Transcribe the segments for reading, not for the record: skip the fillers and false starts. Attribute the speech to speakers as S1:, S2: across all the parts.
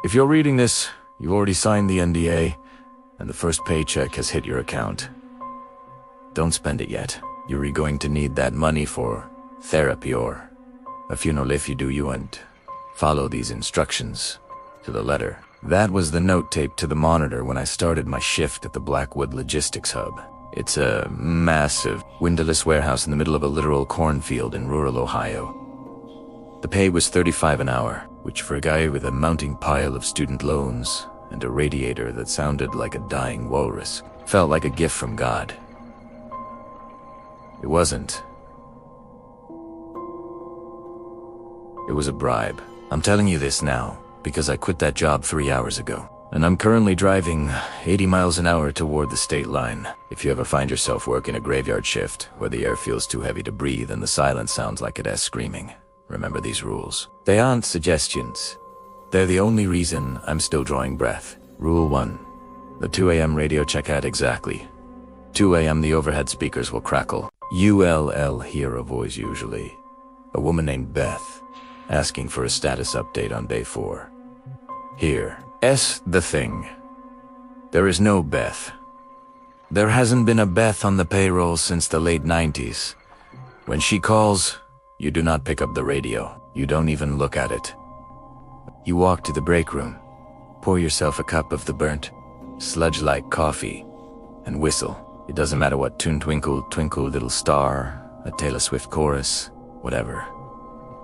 S1: If you're reading this, you've already signed the NDA, and the first paycheck has hit your account. Don't spend it yet. You're going to need that money for therapy or a funeral if you do. You and follow these instructions to the letter. That was the note taped to the monitor when I started my shift at the Blackwood Logistics Hub. It's a massive, windowless warehouse in the middle of a literal cornfield in rural Ohio. The pay was $35 an hour, which for a guy with a mounting pile of student loans and a radiator that sounded like a dying walrus, felt like a gift from God. It wasn't. It was a bribe. I'm telling you this now because I quit that job 3 hours ago, and I'm currently driving 80 miles an hour toward the state line. If you ever find yourself working a graveyard shift where the air feels too heavy to breathe and the silence sounds like it has screaming, remember these rules. They aren't suggestions. They're the only reason I'm still drawing breath. Rule 1. The 2 a.m. radio check at exactly 2 a.m. the overhead speakers will crackle. You'll hear a voice, usually a woman named Beth, asking for a status update on day 4. Here. The thing. There is no Beth. There hasn't been a Beth on the payroll since the late 90s. When she calls, you do not pick up the radio. You don't even look at it. You walk to the break room, pour yourself a cup of the burnt, sludge-like coffee, and whistle. It doesn't matter what tune, Twinkle, Twinkle, Little Star, a Taylor Swift chorus, whatever.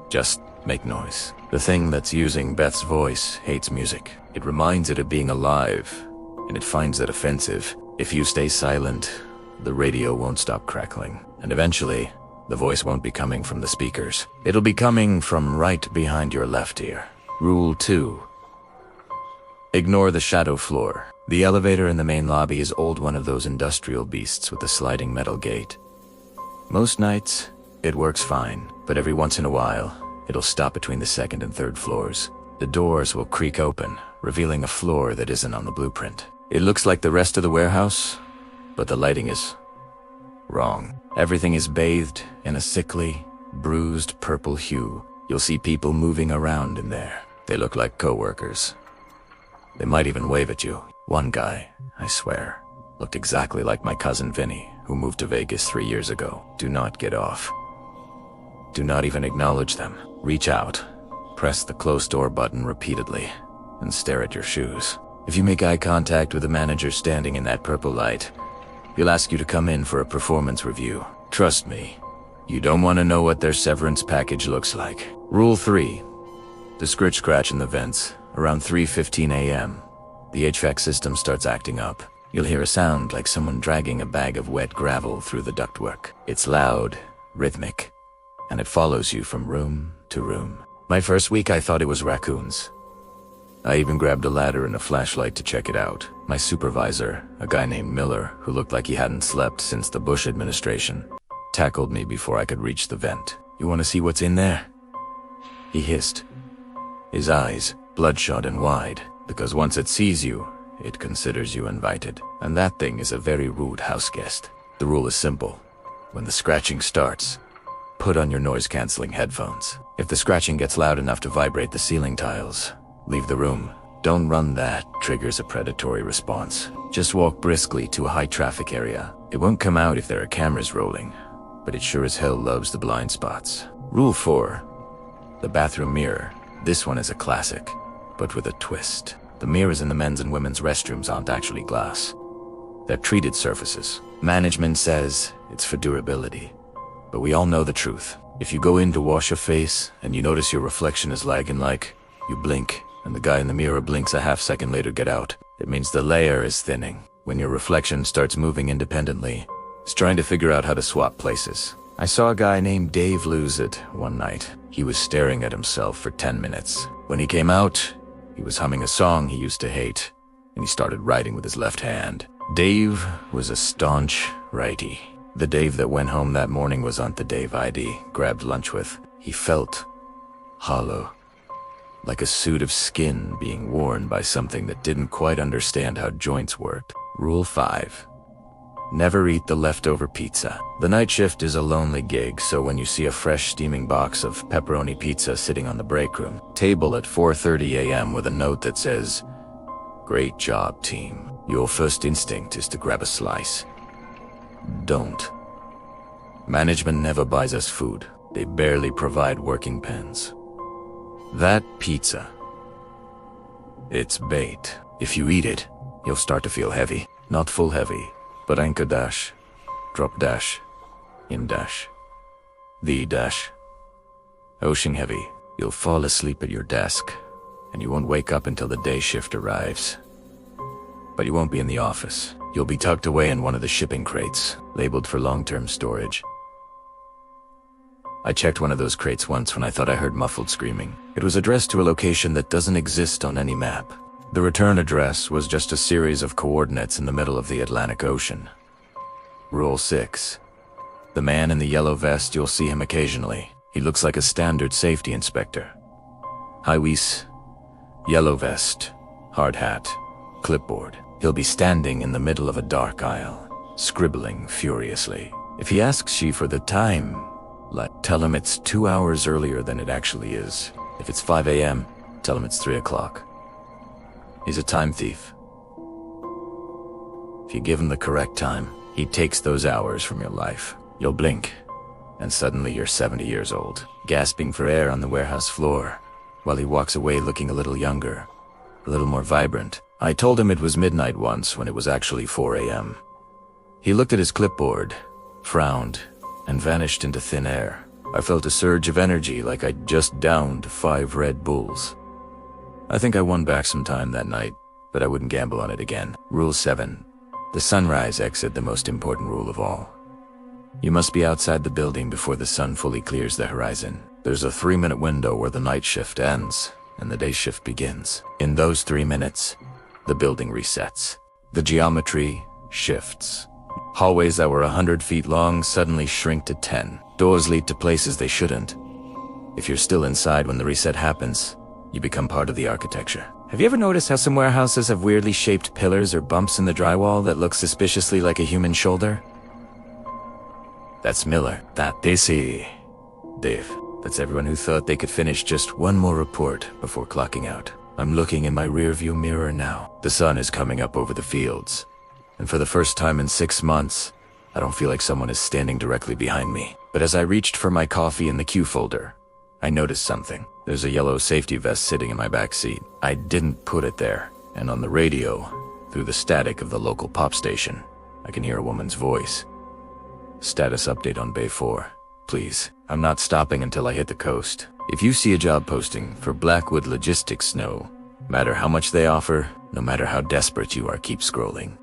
S1: Just make noise. The thing that's using Beth's voice hates music. It reminds it of being alive, and it finds it offensive. If you stay silent, the radio won't stop crackling, and eventually, the voice won't be coming from the speakers. It'll be coming from right behind your left ear. Rule 2. Ignore the shadow floor. The elevator in the main lobby is one of those industrial beasts with a sliding metal gate. Most nights, it works fine, but every once in a while, it'll stop between the 2nd and 3rd floors. The doors will creak open, revealing a floor that isn't on the blueprint. It looks like the rest of the warehouse, but the lighting is wrong. Everything is bathed in a sickly, bruised purple hue. You'll see people moving around in there. They look like co-workers. They might even wave at you. One guy, I swear, looked exactly like my cousin Vinny, who moved to Vegas 3 years ago. Do not get off. Do not even acknowledge them. Reach out, press the close door button repeatedly, and stare at your shoes. If you make eye contact with the manager standing in that purple light, he'll ask you to come in for a performance review. Trust me, you don't want to know what their severance package looks like. Rule 3. The scratch in the vents. Around 3:15 a.m., the HVAC system starts acting up. You'll hear a sound like someone dragging a bag of wet gravel through the ductwork. It's loud, rhythmic, and it follows you from room to room. My first week I thought it was raccoons. I even grabbed a ladder and a flashlight to check it out. My supervisor, a guy named Miller, who looked like he hadn't slept since the Bush administration, tackled me before I could reach the vent. "You want to see what's in there?" he hissed, his eyes bloodshot and wide, because once it sees you, it considers you invited. And that thing is a very rude house guest. The rule is simple. When the scratching starts, put on your noise-canceling headphones. If the scratching gets loud enough to vibrate the ceiling tiles, leave the room. Don't run that, triggers a predatory response. Just walk briskly to a high-traffic area. It won't come out if there are cameras rolling, but it sure as hell loves the blind spots. Rule 4. The bathroom mirror. This one is a classic, but with a twist. The mirrors in the men's and women's restrooms aren't actually glass. They're treated surfaces. Management says it's for durability, but we all know the truth. If you go in to wash your face and you notice your reflection is lagging, like you blink and the guy in the mirror blinks a half second later, get out. It means the layer is thinning. When your reflection starts moving independently, it's trying to figure out how to swap places. I saw a guy named Dave lose it one night. He was staring at himself for 10 minutes. When he came out, he was humming a song he used to hate, and he started writing with his left hand. Dave was a staunch righty. The Dave that went home that morning wasn't the Dave I'd grabbed lunch with. He felt hollow, like a suit of skin being worn by something that didn't quite understand how joints worked. Rule 5. Never eat the leftover pizza. The night shift is a lonely gig, so when you see a fresh steaming box of pepperoni pizza sitting on the break room table at 4:30 a.m. with a note that says, "Great job, team," your first instinct is to grab a slice. Don't. Management never buys us food. They barely provide working pens. That pizza, it's bait. If you eat it, you'll start to feel heavy. Not full heavy, but anchor dash, drop dash, in dash, the dash. Ocean heavy. You'll fall asleep at your desk, and you won't wake up until the day shift arrives. But you won't be in the office. You'll be tucked away in one of the shipping crates, labeled for long-term storage. I checked one of those crates once when I thought I heard muffled screaming. It was addressed to a location that doesn't exist on any map. The return address was just a series of coordinates in the middle of the Atlantic Ocean. Rule 6. The man in the yellow vest, you'll see him occasionally. He looks like a standard safety inspector. High waist, yellow vest, hard hat, clipboard. He'll be standing in the middle of a dark aisle, scribbling furiously. If he asks you for the time, tell him it's 2 hours earlier than it actually is. If it's 5 a.m., tell him it's 3 o'clock. He's a time thief. If you give him the correct time, he takes those hours from your life. You'll blink, and suddenly you're 70 years old, gasping for air on the warehouse floor, while he walks away looking a little younger, a little more vibrant. I told him it was midnight once when it was actually 4 a.m. He looked at his clipboard, frowned, and vanished into thin air. I felt a surge of energy like I'd just downed 5 Red Bulls. I think I won back some time that night, but I wouldn't gamble on it again. Rule 7. The sunrise exit, the most important rule of all. You must be outside the building before the sun fully clears the horizon. There's a 3-minute window where the night shift ends and the day shift begins. In those 3 minutes, the building resets. The geometry shifts. Hallways that were 100 feet long suddenly shrink to 10. Doors lead to places they shouldn't. If you're still inside when the reset happens, you become part of the architecture. Have you ever noticed how some warehouses have weirdly shaped pillars or bumps in the drywall that look suspiciously like a human shoulder? That's Miller. That DC. Dave. That's everyone who thought they could finish just one more report before clocking out. I'm looking in my rearview mirror now. The sun is coming up over the fields. And for the first time in 6 months, I don't feel like someone is standing directly behind me. But as I reached for my coffee in the queue folder, I noticed something. There's a yellow safety vest sitting in my back seat. I didn't put it there. And on the radio, through the static of the local pop station, I can hear a woman's voice. Status update on Bay 4. Please, I'm not stopping until I hit the coast. If you see a job posting for Blackwood Logistics, no matter how much they offer, no matter how desperate you are, keep scrolling.